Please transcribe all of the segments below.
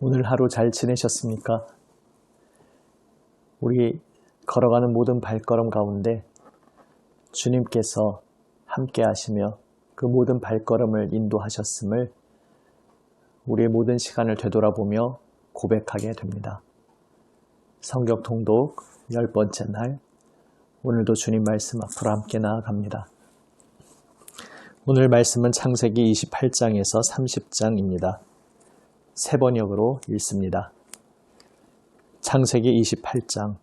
오늘 하루 잘 지내셨습니까? 우리 걸어가는 모든 발걸음 가운데 주님께서 함께 하시며 그 모든 발걸음을 인도하셨음을 우리의 모든 시간을 되돌아보며 고백하게 됩니다. 성경 통독 10번째 날, 오늘도 주님 말씀 앞으로 함께 나아갑니다. 오늘 말씀은 창세기 28장에서 30장입니다. 세 번역으로 읽습니다. 창세기 28장.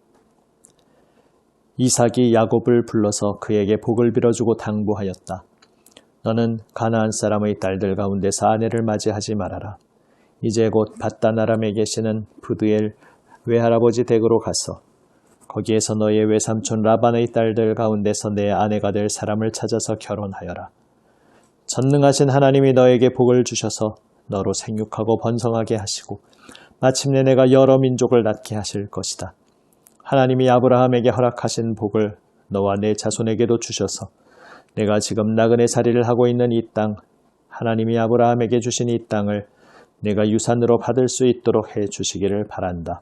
이삭이 야곱을 불러서 그에게 복을 빌어주고 당부하였다. 너는 가나안 사람의 딸들 가운데서 아내를 맞이하지 말아라. 이제 곧 밧단 아람에 계시는 브드엘 외할아버지 댁으로 가서 거기에서 너의 외삼촌 라반의 딸들 가운데서 내 아내가 될 사람을 찾아서 결혼하여라. 전능하신 하나님이 너에게 복을 주셔서 너로 생육하고 번성하게 하시고 마침내 내가 여러 민족을 낳게 하실 것이다. 하나님이 아브라함에게 허락하신 복을 너와 내 자손에게도 주셔서 내가 지금 나그네 살이를 하고 있는 이 땅, 하나님이 아브라함에게 주신 이 땅을 내가 유산으로 받을 수 있도록 해 주시기를 바란다.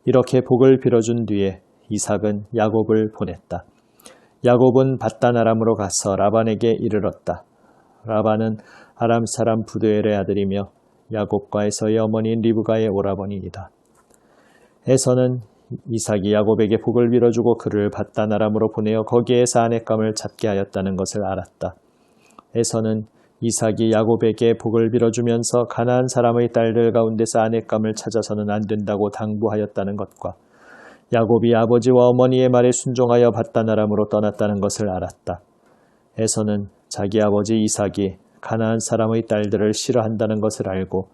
이렇게 복을 빌어준 뒤에 이삭은 야곱을 보냈다. 야곱은 밧단 아람으로 가서 라반에게 이르렀다. 라반은 아람 사람 브두엘의 아들이며 야곱과 에서의 어머니인 리브가의 오라버니이다. 에서는 이삭이 야곱에게 복을 빌어주고 그를 밧단 아람으로 보내어 거기에서 아내감을 찾게 하였다는 것을 알았다. 에서는 이삭이 야곱에게 복을 빌어주면서 가나안 사람의 딸들 가운데서 아내감을 찾아서는 안 된다고 당부하였다는 것과 야곱이 아버지와 어머니의 말에 순종하여 밧단 아람으로 떠났다는 것을 알았다. 에서는 자기 아버지 이삭이 가나안 사람의 딸들을 싫어한다는 것을 알고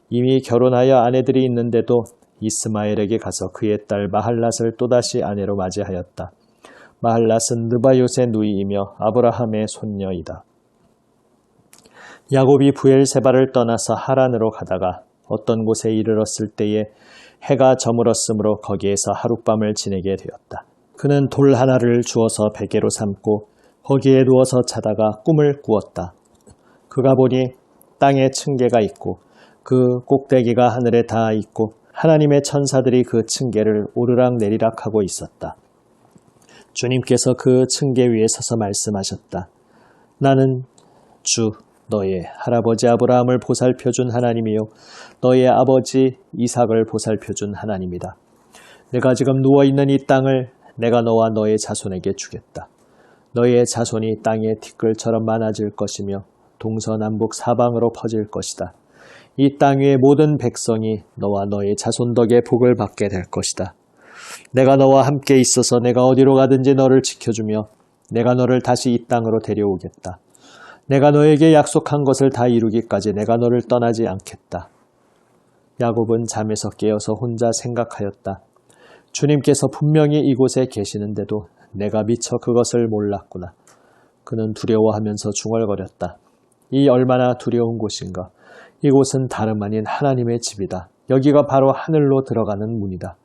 이미 결혼하여 아내들이 있는데도 이스마엘에게 가서 그의 딸 마할랏을 또다시 아내로 맞이하였다. 마할랏은 느바요의 누이이며 아브라함의 손녀이다. 야곱이 브엘세바를 떠나서 하란으로 가다가 어떤 곳에 이르렀을 때에 해가 저물었으므로 거기에서 하룻밤을 지내게 되었다. 그는 돌 하나를 주어서 베개로 삼고 거기에 누워서 자다가 꿈을 꾸었다. 그가 보니 땅에 층계가 있고 그 꼭대기가 하늘에 닿아 있고 하나님의 천사들이 그 층계를 오르락 내리락 하고 있었다. 주님께서 그 층계 위에 서서 말씀하셨다. 나는 주 너의 할아버지 아브라함을 보살펴준 하나님이요 너의 아버지 이삭을 보살펴준 하나님이다. 내가 지금 누워있는 이 땅을 내가 너와 너의 자손에게 주겠다. 너의 자손이 땅의 티끌처럼 많아질 것이며 동서남북 사방으로 퍼질 것이다. 이 땅 위의 모든 백성이 너와 너의 자손 덕에 복을 받게 될 것이다. 내가 너와 함께 있어서 내가 어디로 가든지 너를 지켜주며 내가 너를 다시 이 땅으로 데려오겠다. 내가 너에게 약속한 것을 다 이루기까지 내가 너를 떠나지 않겠다. 야곱은 잠에서 깨어서 혼자 생각하였다. 주님께서 분명히 이곳에 계시는데도 내가 미처 그것을 몰랐구나. 그는 두려워하면서 중얼거렸다. 이 얼마나 두려운 곳인가. 이곳은 다름 아닌 하나님의 집이다. 여기가 바로 하늘로 들어가는 문이다.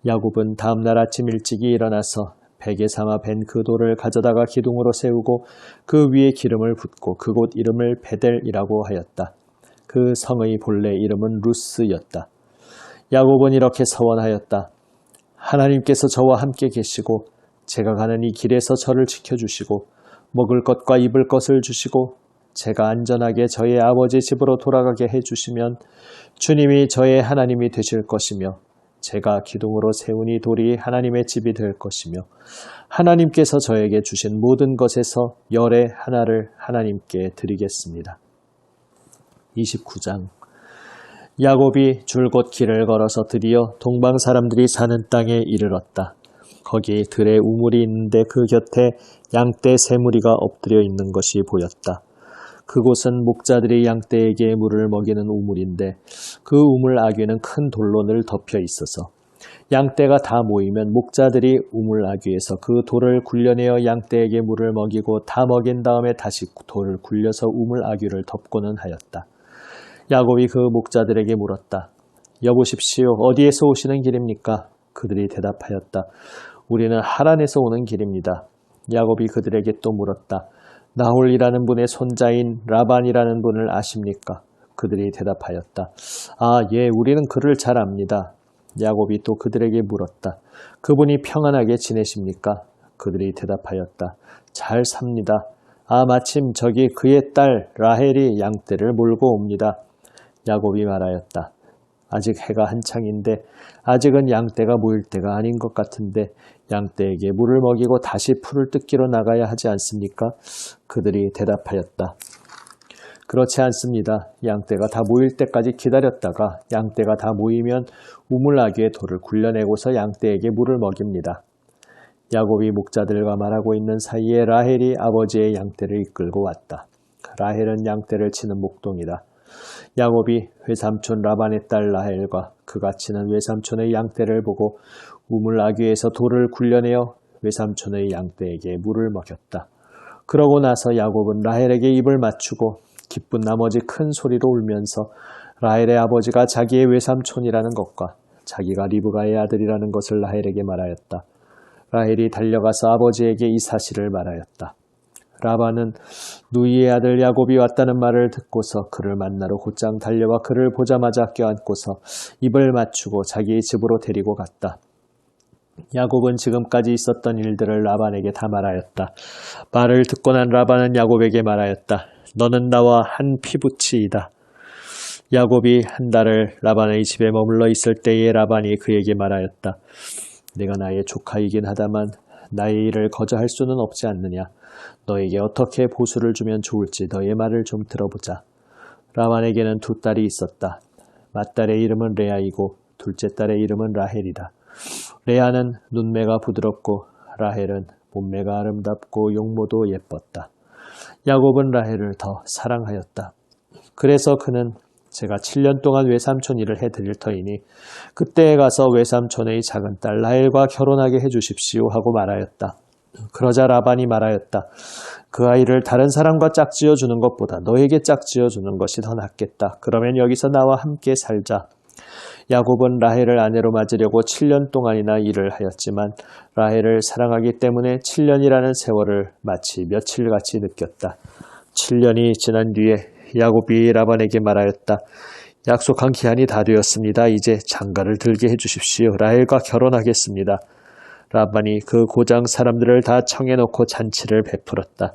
야곱은 다음날 아침 일찍이 일어나서 베개 삼아 벤 그 돌을 가져다가 기둥으로 세우고 그 위에 기름을 붓고 그곳 이름을 베델이라고 하였다. 그 성의 본래 이름은 루스였다. 야곱은 이렇게 서원하였다. 하나님께서 저와 함께 계시고 제가 가는 이 길에서 저를 지켜주시고 먹을 것과 입을 것을 주시고 제가 안전하게 저의 아버지 집으로 돌아가게 해주시면 주님이 저의 하나님이 되실 것이며 제가 기둥으로 세운 이 돌이 하나님의 집이 될 것이며 하나님께서 저에게 주신 모든 것에서 열의 하나를 하나님께 드리겠습니다. 29장. 야곱이 줄곧 길을 걸어서 드디어 동방 사람들이 사는 땅에 이르렀다. 거기 들에 우물이 있는데 그 곁에 양떼 세 무리가 엎드려 있는 것이 보였다. 그곳은 목자들이 양떼에게 물을 먹이는 우물인데 그 우물 아귀는 큰 돌로 늘 덮여 있어서 양떼가 다 모이면 목자들이 우물 아귀에서 그 돌을 굴려내어 양떼에게 물을 먹이고 다 먹인 다음에 다시 돌을 굴려서 우물 아귀를 덮고는 하였다. 야곱이 그 목자들에게 물었다. 여보십시오. 어디에서 오시는 길입니까? 그들이 대답하였다. 우리는 하란에서 오는 길입니다. 야곱이 그들에게 또 물었다. 나홀이라는 분의 손자인 라반이라는 분을 아십니까? 그들이 대답하였다. 아, 예, 우리는 그를 잘 압니다. 야곱이 또 그들에게 물었다. 그분이 평안하게 지내십니까? 그들이 대답하였다. 잘 삽니다. 아, 마침 저기 그의 딸 라헬이 양떼를 몰고 옵니다. 야곱이 말하였다. 아직 해가 한창인데 아직은 양떼가 모일 때가 아닌 것 같은데 양떼에게 물을 먹이고 다시 풀을 뜯기로 나가야 하지 않습니까? 그들이 대답하였다. 그렇지 않습니다. 양떼가 다 모일 때까지 기다렸다가 양떼가 다 모이면 우물아귀의 돌을 굴려내고서 양떼에게 물을 먹입니다. 야곱이 목자들과 말하고 있는 사이에 라헬이 아버지의 양떼를 이끌고 왔다. 라헬은 양떼를 치는 목동이다. 야곱이 외삼촌 라반의 딸 라헬과 그가 치는 외삼촌의 양떼를 보고 우물아귀에서 돌을 굴려내어 외삼촌의 양떼에게 물을 먹였다. 그러고 나서 야곱은 라헬에게 입을 맞추고 기쁜 나머지 큰 소리로 울면서 라헬의 아버지가 자기의 외삼촌이라는 것과 자기가 리브가의 아들이라는 것을 라헬에게 말하였다. 라헬이 달려가서 아버지에게 이 사실을 말하였다. 라반은 누이의 아들 야곱이 왔다는 말을 듣고서 그를 만나러 곧장 달려와 그를 보자마자 껴안고서 입을 맞추고 자기의 집으로 데리고 갔다. 야곱은 지금까지 있었던 일들을 라반에게 다 말하였다. 말을 듣고 난 라반은 야곱에게 말하였다. 너는 나와 한 피부치이다. 야곱이 한 달을 라반의 집에 머물러 있을 때에 라반이 그에게 말하였다. 내가 나의 조카이긴 하다만 나의 일을 거저할 수는 없지 않느냐. 너에게 어떻게 보수를 주면 좋을지 너의 말을 좀 들어보자. 라반에게는 두 딸이 있었다. 맏딸의 이름은 레아이고 둘째 딸의 이름은 라헬이다. 레아는 눈매가 부드럽고 라헬은 몸매가 아름답고 용모도 예뻤다. 야곱은 라헬을 더 사랑하였다. 그래서 그는 제가 7년 동안 외삼촌 일을 해드릴 터이니 그때에 가서 외삼촌의 작은 딸 라헬과 결혼하게 해주십시오 하고 말하였다. 그러자 라반이 말하였다. 그 아이를 다른 사람과 짝지어 주는 것보다 너에게 짝지어 주는 것이 더 낫겠다. 그러면 여기서 나와 함께 살자. 야곱은 라헬을 아내로 맞으려고 7년 동안이나 일을 하였지만 라헬을 사랑하기 때문에 7년이라는 세월을 마치 며칠같이 느꼈다. 7년이 지난 뒤에 야곱이 라반에게 말하였다. 약속한 기한이 다 되었습니다. 이제 장가를 들게 해주십시오. 라헬과 결혼하겠습니다. 라반이 그 고장 사람들을 다 청해놓고 잔치를 베풀었다.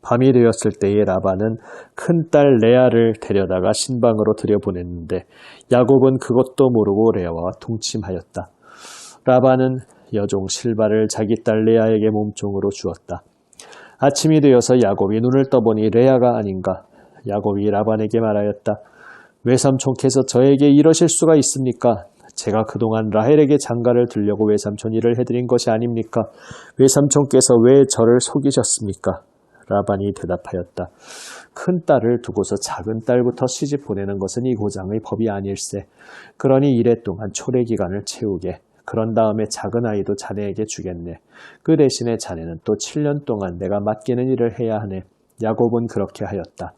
밤이 되었을 때에 라반은 큰딸 레아를 데려다가 신방으로 들여보냈는데 야곱은 그것도 모르고 레아와 동침하였다. 라반은 여종 실바를 자기 딸 레아에게 몸종으로 주었다. 아침이 되어서 야곱이 눈을 떠보니 레아가 아닌가. 야곱이 라반에게 말하였다. 외삼촌께서 저에게 이러실 수가 있습니까? 제가 그동안 라헬에게 장가를 들려고 외삼촌 일을 해드린 것이 아닙니까? 외삼촌께서 왜 저를 속이셨습니까? 라반이 대답하였다. 큰 딸을 두고서 작은 딸부터 시집 보내는 것은 이 고장의 법이 아닐세. 그러니 이래 동안 초래 기간을 채우게. 그런 다음에 작은 아이도 자네에게 주겠네. 그 대신에 자네는 또 7년 동안 내가 맡기는 일을 해야 하네. 야곱은 그렇게 하였다.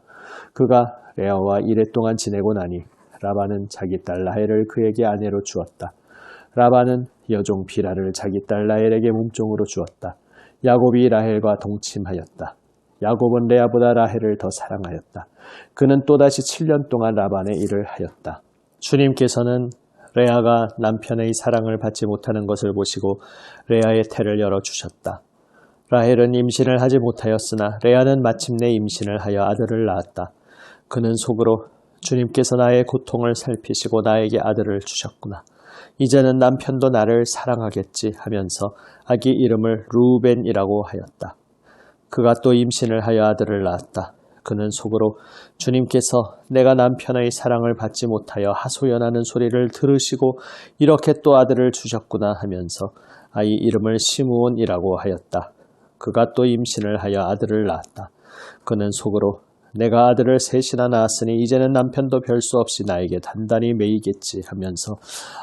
그가 레아와 이래 동안 지내고 나니 라반은 자기 딸 라헬을 그에게 아내로 주었다. 라반은 여종 비라를 자기 딸 라헬에게 몸종으로 주었다. 야곱이 라헬과 동침하였다. 야곱은 레아보다 라헬을 더 사랑하였다. 그는 또다시 7년 동안 라반의 일을 하였다. 주님께서는 레아가 남편의 사랑을 받지 못하는 것을 보시고 레아의 태를 열어주셨다. 라헬은 임신을 하지 못하였으나 레아는 마침내 임신을 하여 아들을 낳았다. 그는 속으로 주님께서 나의 고통을 살피시고 나에게 아들을 주셨구나. 이제는 남편도 나를 사랑하겠지 하면서 아기 이름을 루벤이라고 하였다. 그가 또 임신을 하여 아들을 낳았다. 그는 속으로 주님께서 내가 남편의 사랑을 받지 못하여 하소연하는 소리를 들으시고 이렇게 또 아들을 주셨구나 하면서 아이 이름을 시므온이라고 하였다. 그가 또 임신을 하여 아들을 낳았다. 그는 속으로 내가 아들을 셋이나 낳았으니 이제는 남편도 별 수 없이 나에게 단단히 매이겠지 하면서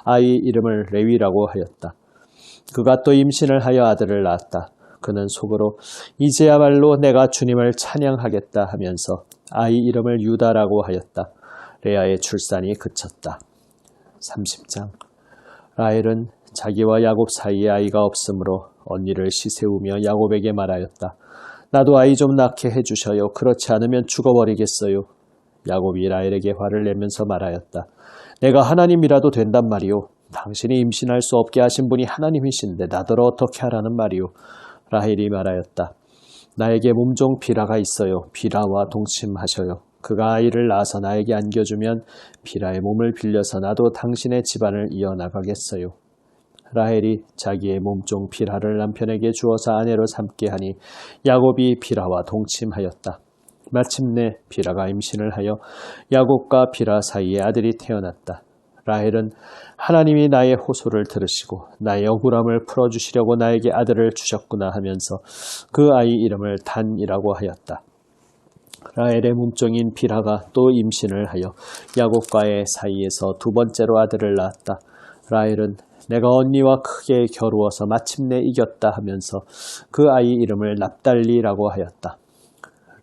아이 이름을 레위라고 하였다. 그가 또 임신을 하여 아들을 낳았다. 그는 속으로 이제야말로 내가 주님을 찬양하겠다 하면서 아이 이름을 유다라고 하였다. 레아의 출산이 그쳤다. 30장. 라헬은 자기와 야곱 사이에 아이가 없으므로 언니를 시세우며 야곱에게 말하였다. 나도 아이 좀 낳게 해주셔요. 그렇지 않으면 죽어버리겠어요. 야곱이 라헬에게 화를 내면서 말하였다. 내가 하나님이라도 된단 말이오. 당신이 임신할 수 없게 하신 분이 하나님이신데 나더러 어떻게 하라는 말이오. 라헬이 말하였다. 나에게 몸종 비라가 있어요. 비라와 동침하셔요. 그가 아이를 낳아서 나에게 안겨주면 비라의 몸을 빌려서 나도 당신의 집안을 이어나가겠어요. 라헬이 자기의 몸종 비라를 남편에게 주어서 아내로 삼게 하니 야곱이 비라와 동침하였다. 마침내 비라가 임신을 하여 야곱과 비라 사이에 아들이 태어났다. 라헬은 하나님이 나의 호소를 들으시고 나의 억울함을 풀어주시려고 나에게 아들을 주셨구나 하면서 그 아이 이름을 단이라고 하였다. 라헬의 몸종인 비라가 또 임신을 하여 야곱과의 사이에서 두 번째로 아들을 낳았다. 라헬은 내가 언니와 크게 겨루어서 마침내 이겼다 하면서 그 아이 이름을 납달리라고 하였다.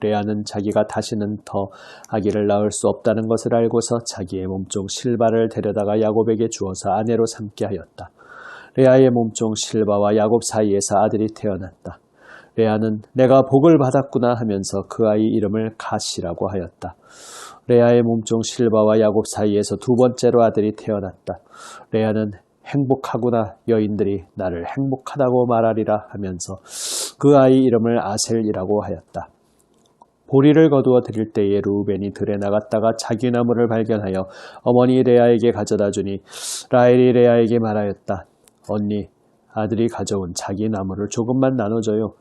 레아는 자기가 다시는 더 아기를 낳을 수 없다는 것을 알고서 자기의 몸종 실바를 데려다가 야곱에게 주어서 아내로 삼게 하였다. 레아의 몸종 실바와 야곱 사이에서 아들이 태어났다. 레아는 내가 복을 받았구나 하면서 그 아이 이름을 갓이라고 하였다. 레아의 몸종 실바와 야곱 사이에서 두 번째로 아들이 태어났다. 레아는 행복하구나 여인들이 나를 행복하다고 말하리라 하면서 그 아이 이름을 아셀이라고 하였다. 보리를 거두어 드릴 때에 루벤이 들에 나갔다가 자귀나무를 발견하여 어머니 레아에게 가져다 주니 라헬이 레아에게 말하였다. 언니, 아들이 가져온 자귀나무를 조금만 나눠줘요.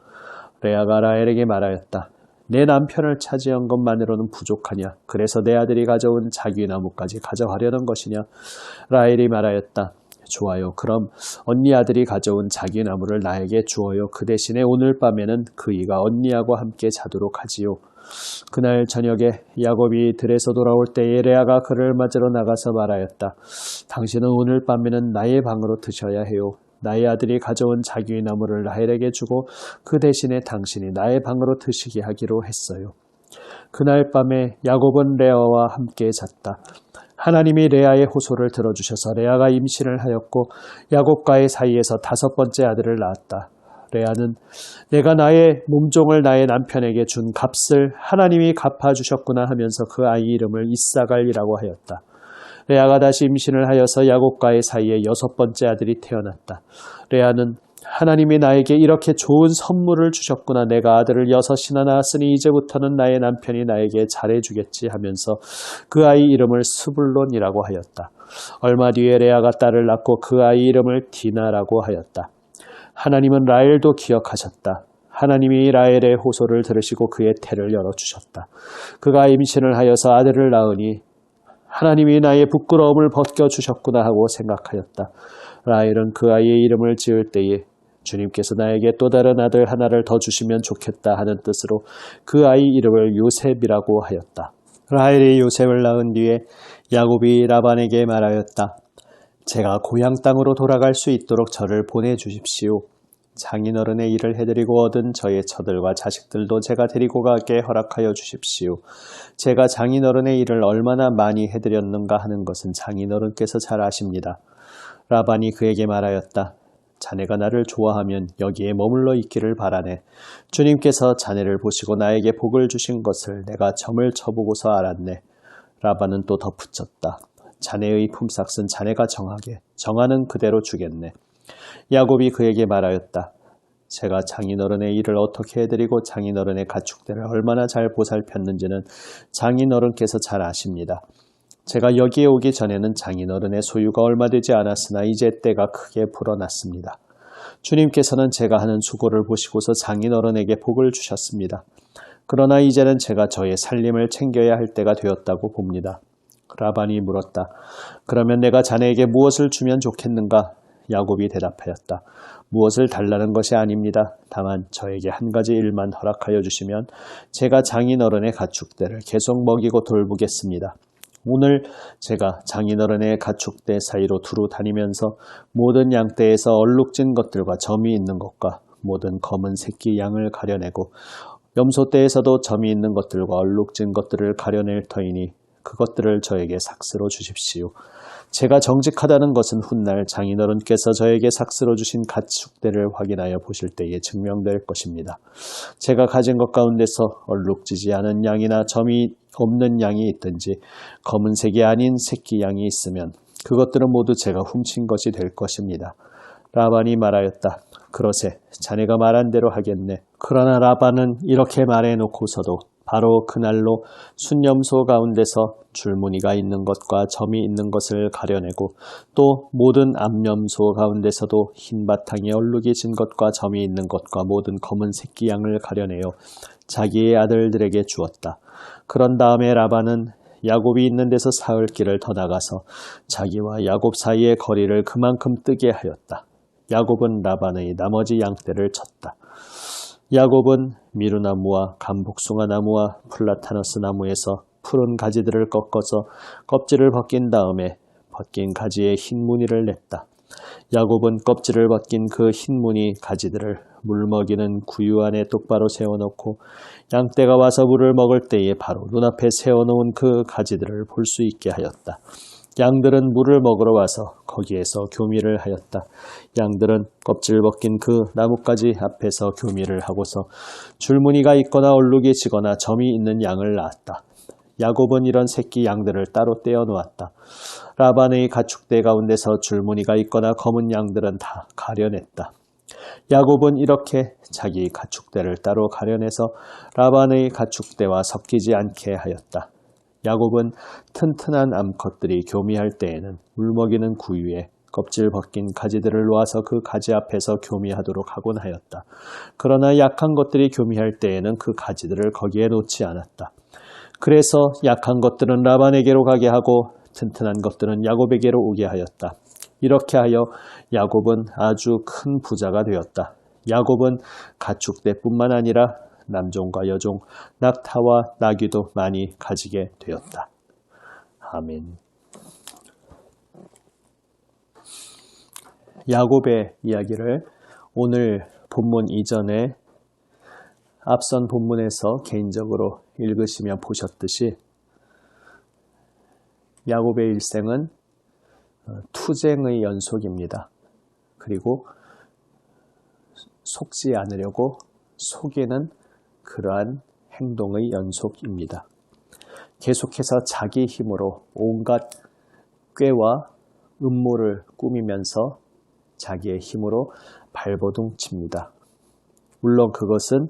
레아가 라헬에게 말하였다. 내 남편을 차지한 것만으로는 부족하냐? 그래서 내 아들이 가져온 자귀나무까지 가져가려는 것이냐? 라헬이 말하였다. 좋아요. 그럼 언니 아들이 가져온 자귀나무를 나에게 주어요. 그 대신에 오늘 밤에는 그이가 언니하고 함께 자도록 하지요. 그날 저녁에 야곱이 들에서 돌아올 때에 레아가 그를 맞으러 나가서 말하였다. 당신은 오늘 밤에는 나의 방으로 드셔야 해요. 나의 아들이 가져온 자귀나무를 라헬에게 주고 그 대신에 당신이 나의 방으로 드시게 하기로 했어요. 그날 밤에 야곱은 레아와 함께 잤다. 하나님이 레아의 호소를 들어주셔서 레아가 임신을 하였고 야곱과의 사이에서 다섯 번째 아들을 낳았다. 레아는 내가 나의 몸종을 나의 남편에게 준 값을 하나님이 갚아주셨구나 하면서 그 아이 이름을 이사갈이라고 하였다. 레아가 다시 임신을 하여서 야곱과의 사이에 여섯 번째 아들이 태어났다. 레아는 하나님이 나에게 이렇게 좋은 선물을 주셨구나. 내가 아들을 여섯이나 낳았으니 이제부터는 나의 남편이 나에게 잘해주겠지 하면서 그 아이 이름을 스불론이라고 하였다. 얼마 뒤에 레아가 딸을 낳고 그 아이 이름을 디나라고 하였다. 하나님은 라헬도 기억하셨다. 하나님이 라헬의 호소를 들으시고 그의 태를 열어주셨다. 그가 임신을 하여서 아들을 낳으니 하나님이 나의 부끄러움을 벗겨주셨구나 하고 생각하였다. 라헬은 그 아이의 이름을 지을 때에 주님께서 나에게 또 다른 아들 하나를 더 주시면 좋겠다 하는 뜻으로 그 아이 이름을 요셉이라고 하였다. 라헬이 요셉을 낳은 뒤에 야곱이 라반에게 말하였다. 제가 고향 땅으로 돌아갈 수 있도록 저를 보내주십시오. 장인어른의 일을 해드리고 얻은 저의 처들과 자식들도 제가 데리고 가게 허락하여 주십시오. 제가 장인어른의 일을 얼마나 많이 해드렸는가 하는 것은 장인어른께서 잘 아십니다. 라반이 그에게 말하였다. 자네가 나를 좋아하면 여기에 머물러 있기를 바라네. 주님께서 자네를 보시고 나에게 복을 주신 것을 내가 점을 쳐보고서 알았네. 라반은 또 덧붙였다. 자네의 품삯은 자네가 정하게, 정하는 그대로 주겠네. 야곱이 그에게 말하였다. 제가 장인어른의 일을 어떻게 해드리고 장인어른의 가축들을 얼마나 잘 보살폈는지는 장인어른께서 잘 아십니다. 제가 여기에 오기 전에는 장인어른의 소유가 얼마 되지 않았으나 이제 때가 크게 불어났습니다. 주님께서는 제가 하는 수고를 보시고서 장인어른에게 복을 주셨습니다. 그러나 이제는 제가 저의 살림을 챙겨야 할 때가 되었다고 봅니다. 라반이 물었다. 그러면 내가 자네에게 무엇을 주면 좋겠는가? 야곱이 대답하였다. 무엇을 달라는 것이 아닙니다. 다만 저에게 한 가지 일만 허락하여 주시면 제가 장인어른의 가축들을 계속 먹이고 돌보겠습니다. 오늘 제가 장인어른의 가축대 사이로 두루 다니면서 모든 양떼에서 얼룩진 것들과 점이 있는 것과 모든 검은 새끼 양을 가려내고 염소떼에서도 점이 있는 것들과 얼룩진 것들을 가려낼 터이니 그것들을 저에게 삭스로 주십시오. 제가 정직하다는 것은 훗날 장인어른께서 저에게 삭스로 주신 가축대를 확인하여 보실 때에 증명될 것입니다. 제가 가진 것 가운데서 얼룩지지 않은 양이나 점이 없는 양이 있든지 검은색이 아닌 새끼 양이 있으면 그것들은 모두 제가 훔친 것이 될 것입니다. 라반이 말하였다. 그러세 자네가 말한 대로 하겠네. 그러나 라반은 이렇게 말해놓고서도 바로 그날로 순념소 가운데서 줄무늬가 있는 것과 점이 있는 것을 가려내고 또 모든 암염소 가운데서도 흰 바탕에 얼룩이 진 것과 점이 있는 것과 모든 검은 새끼 양을 가려내어 자기의 아들들에게 주었다. 그런 다음에 라반은 야곱이 있는 데서 사흘 길을 더 나가서 자기와 야곱 사이의 거리를 그만큼 뜨게 하였다. 야곱은 라반의 나머지 양떼를 쳤다. 야곱은 미루나무와 감복숭아 나무와 플라타너스 나무에서 푸른 가지들을 꺾어서 껍질을 벗긴 다음에 벗긴 가지에 흰 무늬를 냈다. 야곱은 껍질을 벗긴 그 흰 무늬 가지들을 물 먹이는 구유 안에 똑바로 세워놓고 양떼가 와서 물을 먹을 때에 바로 눈앞에 세워놓은 그 가지들을 볼 수 있게 하였다. 양들은 물을 먹으러 와서 거기에서 교미를 하였다. 양들은 껍질 벗긴 그 나뭇가지 앞에서 교미를 하고서 줄무늬가 있거나 얼룩이 지거나 점이 있는 양을 낳았다. 야곱은 이런 새끼 양들을 따로 떼어 놓았다. 라반의 가축대 가운데서 줄무늬가 있거나 검은 양들은 다 가려냈다. 야곱은 이렇게 자기 가축대를 따로 가려내서 라반의 가축대와 섞이지 않게 하였다. 야곱은 튼튼한 암컷들이 교미할 때에는 물먹이는 구유에 껍질 벗긴 가지들을 놓아서 그 가지 앞에서 교미하도록 하곤 하였다. 그러나 약한 것들이 교미할 때에는 그 가지들을 거기에 놓지 않았다. 그래서 약한 것들은 라반에게로 가게 하고 튼튼한 것들은 야곱에게로 오게 하였다. 이렇게 하여 야곱은 아주 큰 부자가 되었다. 야곱은 가축대뿐만 아니라 남종과 여종, 낙타와 나귀도 많이 가지게 되었다. 아멘. 야곱의 이야기를 오늘 본문 이전에 앞선 본문에서 개인적으로 읽으시며 보셨듯이 야곱의 일생은 투쟁의 연속입니다. 그리고 속지 않으려고 속이는 그러한 행동의 연속입니다. 계속해서 자기 힘으로 온갖 꾀와 음모를 꾸미면서 자기의 힘으로 발버둥 칩니다. 물론 그것은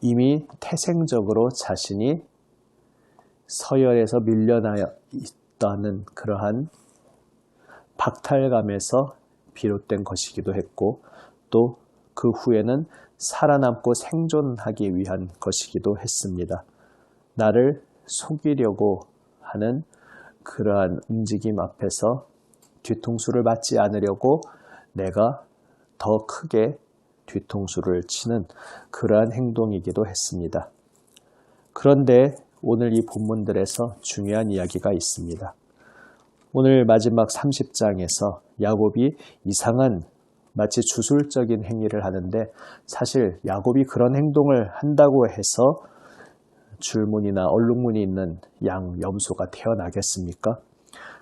이미 태생적으로 자신이 서열에서 밀려나 있다는 그러한 박탈감에서 비롯된 것이기도 했고 또 그 후에는 살아남고 생존하기 위한 것이기도 했습니다. 나를 속이려고 하는 그러한 움직임 앞에서 뒤통수를 맞지 않으려고 내가 더 크게 뒤통수를 치는 그러한 행동이기도 했습니다. 그런데 오늘 이 본문들에서 중요한 이야기가 있습니다. 오늘 마지막 30장에서 야곱이 이상한 마치 주술적인 행위를 하는데 사실 야곱이 그런 행동을 한다고 해서 줄무늬나 얼룩무늬 있는 양 염소가 태어나겠습니까?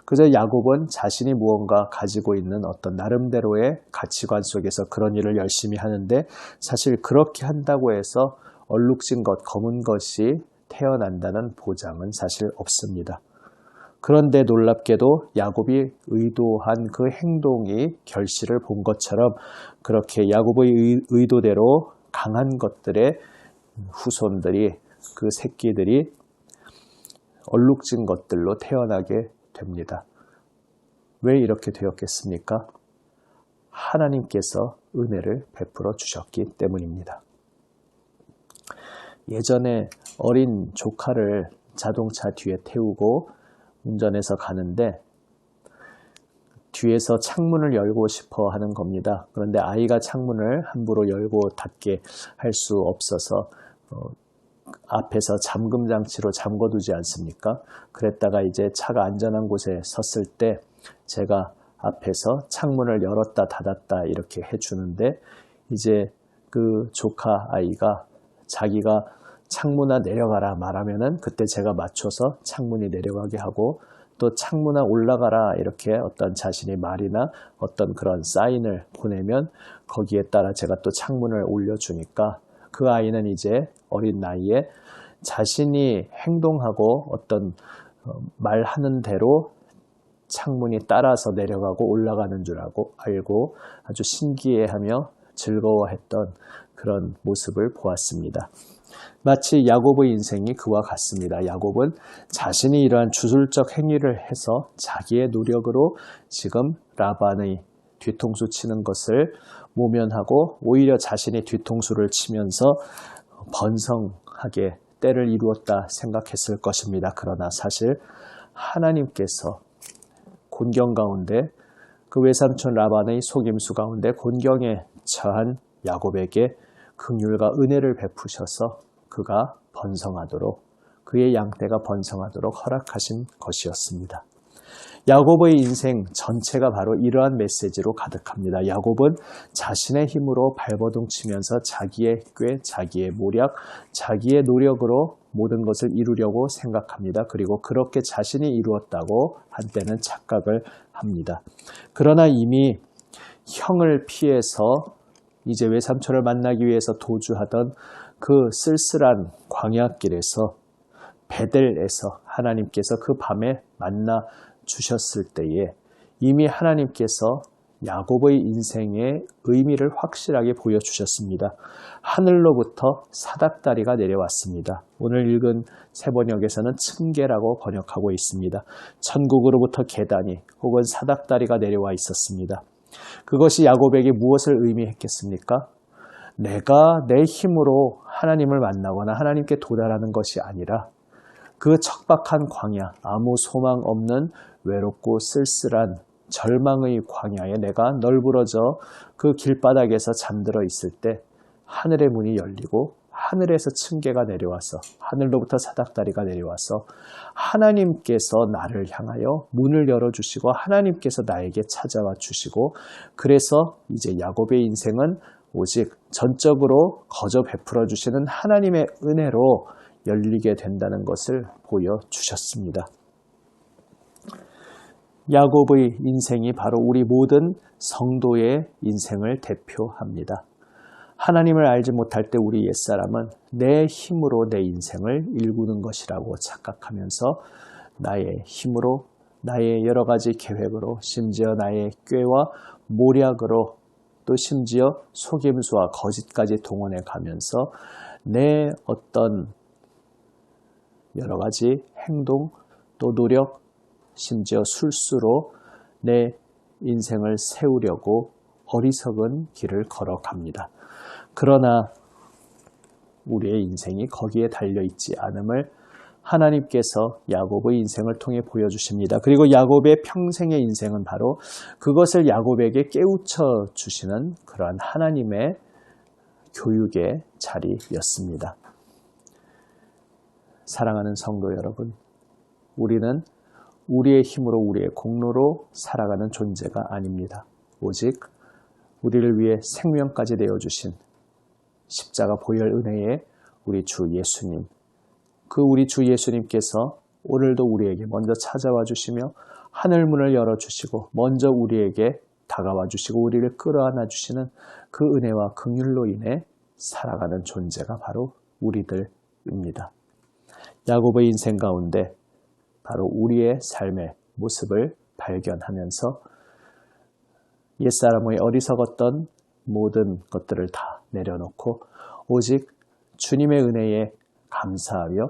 그저 야곱은 자신이 무언가 가지고 있는 어떤 나름대로의 가치관 속에서 그런 일을 열심히 하는데 사실 그렇게 한다고 해서 얼룩진 것, 검은 것이 태어난다는 보장은 사실 없습니다. 그런데 놀랍게도 야곱이 의도한 그 행동이 결실을 본 것처럼 그렇게 야곱의 의도대로 강한 것들의 후손들이 그 새끼들이 얼룩진 것들로 태어나게 됩니다. 왜 이렇게 되었겠습니까? 하나님께서 은혜를 베풀어 주셨기 때문입니다. 예전에 어린 조카를 자동차 뒤에 태우고 운전해서 가는데 뒤에서 창문을 열고 싶어 하는 겁니다. 그런데 아이가 창문을 함부로 열고 닫게 할 수 없어서 앞에서 잠금 장치로 잠궈두지 않습니까? 그랬다가 이제 차가 안전한 곳에 섰을 때 제가 앞에서 창문을 열었다 닫았다 이렇게 해주는데 이제 그 조카 아이가 자기가 창문아 내려가라 말하면은 그때 제가 맞춰서 창문이 내려가게 하고 또 창문아 올라가라 이렇게 어떤 자신의 말이나 어떤 그런 사인을 보내면 거기에 따라 제가 또 창문을 올려주니까 그 아이는 이제 어린 나이에 자신이 행동하고 어떤 말하는 대로 창문이 따라서 내려가고 올라가는 줄 알고 아주 신기해하며 즐거워했던 그런 모습을 보았습니다. 마치 야곱의 인생이 그와 같습니다. 야곱은 자신이 이러한 주술적 행위를 해서 자기의 노력으로 지금 라반의 뒤통수 치는 것을 모면하고 오히려 자신이 뒤통수를 치면서 번성하게 때를 이루었다 생각했을 것입니다. 그러나 사실 하나님께서 곤경 가운데 그 외삼촌 라반의 속임수 가운데 곤경에 처한 야곱에게 긍휼과 은혜를 베푸셔서 그가 번성하도록 그의 양떼가 번성하도록 허락하신 것이었습니다. 야곱의 인생 전체가 바로 이러한 메시지로 가득합니다. 야곱은 자신의 힘으로 발버둥 치면서 자기의 꾀, 자기의 모략, 자기의 노력으로 모든 것을 이루려고 생각합니다. 그리고 그렇게 자신이 이루었다고 한때는 착각을 합니다. 그러나 이미 형을 피해서 이제 외삼촌을 만나기 위해서 도주하던 그 쓸쓸한 광야길에서 베델에서 하나님께서 그 밤에 만나 주셨을 때에 이미 하나님께서 야곱의 인생의 의미를 확실하게 보여주셨습니다. 하늘로부터 사닥다리가 내려왔습니다. 오늘 읽은 새번역에서는 층계라고 번역하고 있습니다. 천국으로부터 계단이 혹은 사닥다리가 내려와 있었습니다. 그것이 야곱에게 무엇을 의미했겠습니까? 내가 내 힘으로 하나님을 만나거나 하나님께 도달하는 것이 아니라 그 척박한 광야, 아무 소망 없는 외롭고 쓸쓸한 절망의 광야에 내가 널브러져 그 길바닥에서 잠들어 있을 때 하늘의 문이 열리고 하늘에서 층계가 내려와서 하늘로부터 사닥다리가 내려와서 하나님께서 나를 향하여 문을 열어주시고 하나님께서 나에게 찾아와 주시고 그래서 이제 야곱의 인생은 오직 전적으로 거저 베풀어 주시는 하나님의 은혜로 열리게 된다는 것을 보여주셨습니다. 야곱의 인생이 바로 우리 모든 성도의 인생을 대표합니다. 하나님을 알지 못할 때 우리 옛사람은 내 힘으로 내 인생을 일구는 것이라고 착각하면서 나의 힘으로 나의 여러 가지 계획으로 심지어 나의 꾀와 모략으로 또 심지어 속임수와 거짓까지 동원해 가면서 내 어떤 여러 가지 행동 또 노력 심지어 술수로 내 인생을 세우려고 어리석은 길을 걸어갑니다. 그러나 우리의 인생이 거기에 달려있지 않음을 하나님께서 야곱의 인생을 통해 보여주십니다. 그리고 야곱의 평생의 인생은 바로 그것을 야곱에게 깨우쳐 주시는 그러한 하나님의 교육의 자리였습니다. 사랑하는 성도 여러분, 우리는 우리의 힘으로 우리의 공로로 살아가는 존재가 아닙니다. 오직 우리를 위해 생명까지 내어주신 십자가 보혈 은혜의 우리 주 예수님, 그 우리 주 예수님께서 오늘도 우리에게 먼저 찾아와 주시며 하늘문을 열어주시고 먼저 우리에게 다가와 주시고 우리를 끌어안아 주시는 그 은혜와 긍휼로 인해 살아가는 존재가 바로 우리들입니다. 야곱의 인생 가운데 바로 우리의 삶의 모습을 발견하면서 옛사람의 어리석었던 모든 것들을 다 내려놓고 오직 주님의 은혜에 감사하며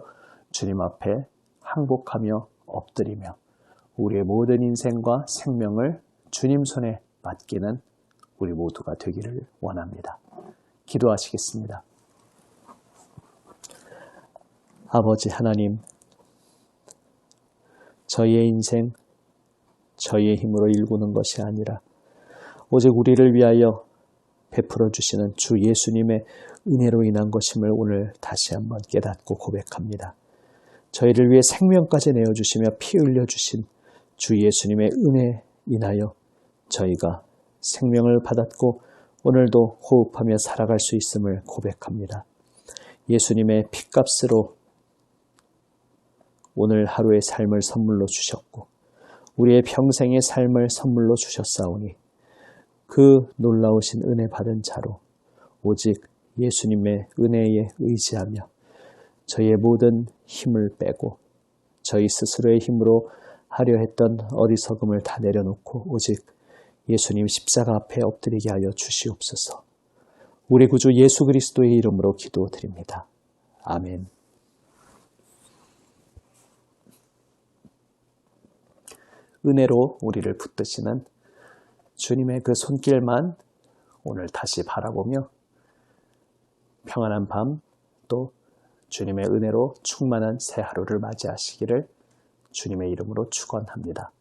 주님 앞에 항복하며 엎드리며 우리의 모든 인생과 생명을 주님 손에 맡기는 우리 모두가 되기를 원합니다. 기도하시겠습니다. 아버지 하나님, 저희의 인생, 저희의 힘으로 일구는 것이 아니라 오직 우리를 위하여 베풀어 주시는 주 예수님의 은혜로 인한 것임을 오늘 다시 한번 깨닫고 고백합니다. 저희를 위해 생명까지 내어주시며 피 흘려주신 주 예수님의 은혜 인하여 저희가 생명을 받았고 오늘도 호흡하며 살아갈 수 있음을 고백합니다. 예수님의 핏값으로 오늘 하루의 삶을 선물로 주셨고 우리의 평생의 삶을 선물로 주셨사오니 그 놀라우신 은혜 받은 자로 오직 예수님의 은혜에 의지하며 저희의 모든 힘을 빼고 저희 스스로의 힘으로 하려 했던 어리석음을 다 내려놓고 오직 예수님 십자가 앞에 엎드리게 하여 주시옵소서. 우리 구주 예수 그리스도의 이름으로 기도드립니다. 아멘. 은혜로 우리를 붙드시는 주님의 그 손길만 오늘 다시 바라보며 평안한 밤, 또 주님의 은혜로 충만한 새 하루를 맞이하시기를 주님의 이름으로 축원합니다.